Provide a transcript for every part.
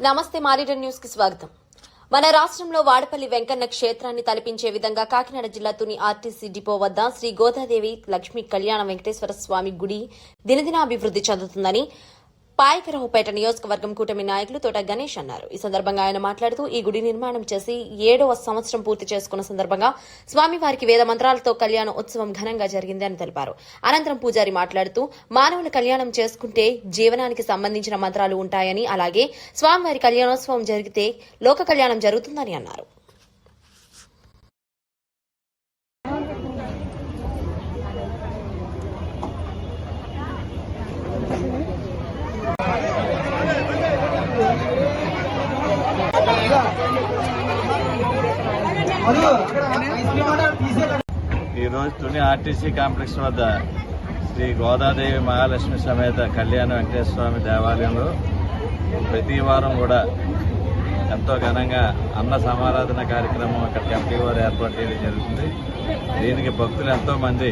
నమస్తే మారిటర్ న్యూస్ కి స్వాగతం. మన రాష్ట్రంలో వాడపల్లి వెంకన్న క్షేత్రాన్ని తలపించే విధంగా కాకినాడ జిల్లా తుని ఆర్టీసీ డిపో వద్ద శ్రీ గోదాదేవి లక్ష్మీ కళ్యాణ వెంకటేశ్వర స్వామి గుడి దినదినాభివృద్ది చెందుతుందని పాయకరావుపేట నియోజకవర్గం కూటమి నాయకులు తోట గణేష్ అన్నారు. ఈ సందర్భంగా ఆయన మాట్లాడుతూ ఈ గుడి నిర్మాణం చేసి 7వ సంవత్సరం పూర్తి చేసుకున్న సందర్భంగా స్వామివారికి వేద మంత్రాలతో కళ్యాణ ఉత్సవం ఘనంగా జరిగిందని తెలిపారు. అనంతరం పూజారి మాట్లాడుతూ మానవుల కళ్యాణం చేసుకుంటే జీవనానికి సంబంధించిన మంత్రాలు ఉంటాయని, అలాగే స్వామివారి కళ్యాణోత్సవం జరిగితే లోక కళ్యాణం జరుగుతుందని అన్నారు. ఈరోజు తుని ఆర్టీసీ కాంప్లెక్స్ వద్ద శ్రీ గోదాదేవి మహాలక్ష్మి సమేత కళ్యాణ వెంకటేశ్వర స్వామి దేవాలయంలో ప్రతి వారం కూడా ఎంతో ఘనంగా అన్న సమారాధన కార్యక్రమం అక్కడ కమిటీ వారు ఏర్పాటు చేయడం జరుగుతుంది. దీనికి భక్తులు ఎంతో మంది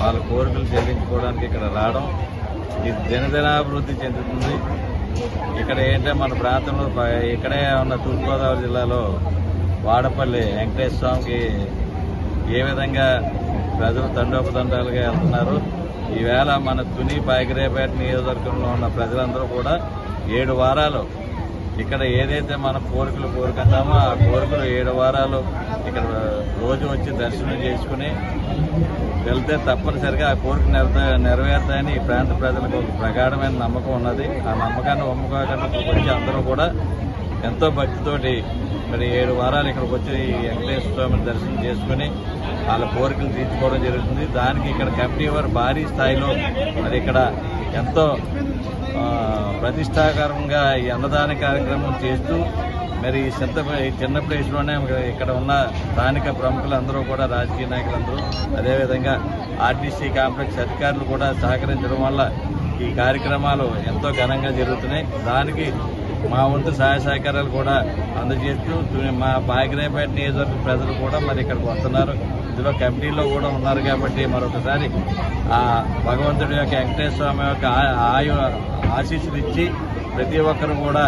వాళ్ళ కోరికలు చెల్లించుకోవడానికి ఇక్కడ రావడం ఇది దినదినాభివృద్ధి చెందుతుంది. ఇక్కడ ఏంటంటే మన ప్రాంతంలో ఇక్కడే ఉన్న తూర్పుగోదావరి జిల్లాలో వాడపల్లి వెంకటేశ్వర స్వామికి ఏ విధంగా ప్రజలు తండోపతండాలుగా వెళ్తున్నారు. ఈవేళ మన తుని పాయకరావుపేట నియోజకవర్గంలో ఉన్న ప్రజలందరూ కూడా 7 వారాలు ఇక్కడ ఏదైతే మన కోరికలు కోరుకుంటామో ఆ కోరికలు 7 వారాలు ఇక్కడ రోజు వచ్చి దర్శనం చేసుకుని వెళ్తే తప్పనిసరిగా ఆ కోరిక నెరవేరుతాయని ఈ ప్రాంత ప్రజలకు ఒక ప్రగాఢమైన నమ్మకం ఉన్నది. ఆ నమ్మకాన్ని ఒమ్ముకోకుండా వచ్చి అందరూ కూడా ఎంతో భక్తితోటి మరి 7 వారాలు ఇక్కడికి వచ్చి వెంకటేశ్వర స్వామిని దర్శనం చేసుకుని వాళ్ళ కోరికలు తీర్చుకోవడం జరుగుతుంది. దానికి ఇక్కడ కమిటీ వారు భారీ స్థాయిలో మరి ఇక్కడ ఎంతో ప్రతిష్టాకరంగా ఈ అన్నదాన కార్యక్రమం చేస్తూ మరి ఈ చిన్న ప్లేస్లోనే ఇక్కడ ఉన్న స్థానిక ప్రముఖులందరూ కూడా రాజకీయ నాయకులందరూ అదేవిధంగా ఆర్టీసీ కాంప్లెక్స్ అధికారులు కూడా సహకరించడం వల్ల ఈ కార్యక్రమాలు ఎంతో ఘనంగా జరుగుతున్నాయి. దానికి మా వంతు సహాయ సహకారాలు కూడా అందజేస్తూ మా పాయకరావుపేట నియోజకవర్గ ప్రజలు కూడా మరి ఇక్కడికి వస్తున్నారు. ఇందులో కమిటీలో కూడా ఉన్నారు కాబట్టి మరొకసారి ఆ భగవంతుడి యొక్క వెంకటేశ్వర స్వామి యొక్క ఆశీస్సులు ఇచ్చి ప్రతి ఒక్కరు కూడా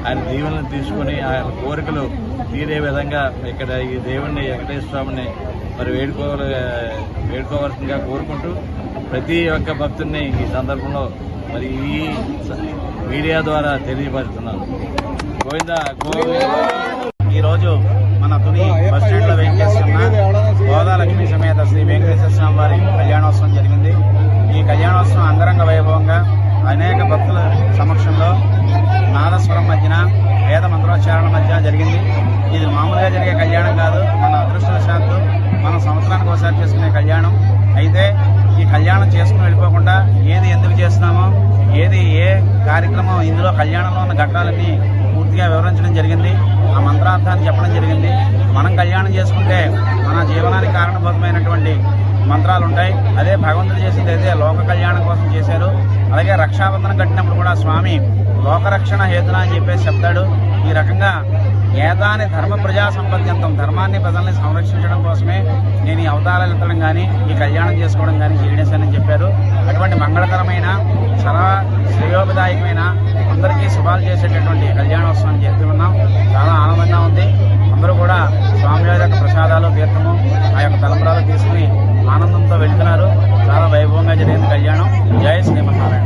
ఆయన దీవెనలు తీసుకుని ఆయన కోరికలు తీరే విధంగా ఇక్కడ ఈ దేవుణ్ణి వెంకటేశ్వర స్వామిని మరి వేడుకోవాల్సిందిగా కోరుకుంటూ ప్రతి ఒక్క భక్తుడిని ఈ సందర్భంలో మరి ఈ మీడియా ద్వారా తెలియపరుస్తున్నాను. గోవిందా ఈరోజు మన తుని బస్ స్టాండ్లో వేయించేస్తున్న గోదాలక్ష్మి సమేత శ్రీ వెంకటేశ్వర స్వామి వారి కళ్యాణోత్సవం జరిగింది. ఈ కళ్యాణోత్సవం అంగరంగ వైభవంగా అనేక భక్తుల సమక్షంలో నాదస్వరం మధ్యన వేద మంత్రోచ్చారణ మధ్య జరిగింది. ఇది మామూలుగా జరిగే కళ్యాణం కాదు, మన అదృష్టవశాత్తు మనం సంవత్సరానికి ఒకసారి చేసుకునే కళ్యాణం. అయితే ఈ కళ్యాణం చేసుకుని వెళ్ళిపోకుండా ఏది ఎందుకు చేస్తున్నామో ఏది ఏ కార్యక్రమం ఇందులో కళ్యాణంలో ఉన్న ఘట్టాలన్నీ పూర్తిగా వివరించడం జరిగింది. ఆ మంత్రార్థాన్ని చెప్పడం జరిగింది. మనం కళ్యాణం చేసుకుంటే మన జీవనానికి కారణభూతమైనటువంటి మంత్రాలు ఉంటాయి. అదే భగవంతుడు చేసింది అయితే లోక కళ్యాణం కోసం చేశారు. అలాగే రక్షాబంధనం కట్టినప్పుడు కూడా స్వామి లోకరక్షణ హేతున అని చెప్పేసి చెప్తాడు. ఈ రకంగా ఏదాని ధర్మ ప్రజా సంపద్యంతం, ధర్మాన్ని ప్రజల్ని సంరక్షించడం కోసమే నేను ఈ అవతారాలు ఎత్తడం కానీ ఈ కళ్యాణం చేసుకోవడం కానీ చేయడేశానని చెప్పారు. అటువంటి మంగళకరమైన శ్రేయోపదాయకమైన అందరికీ శుభాలు చేసేటటువంటి కళ్యాణోత్సవాన్ని చేస్తూ ఉన్నాం. చాలా ఆనందంగా ఉంది. అందరూ కూడా స్వామివారి యొక్క ప్రసాదాలు తీర్థము ఆ యొక్క తలంబరాలు తీసుకుని ఆనందంతో వెళ్తున్నారు. చాలా వైభవంగా జరిగింది కళ్యాణం. జయ శ్రీమన్నారాయణ.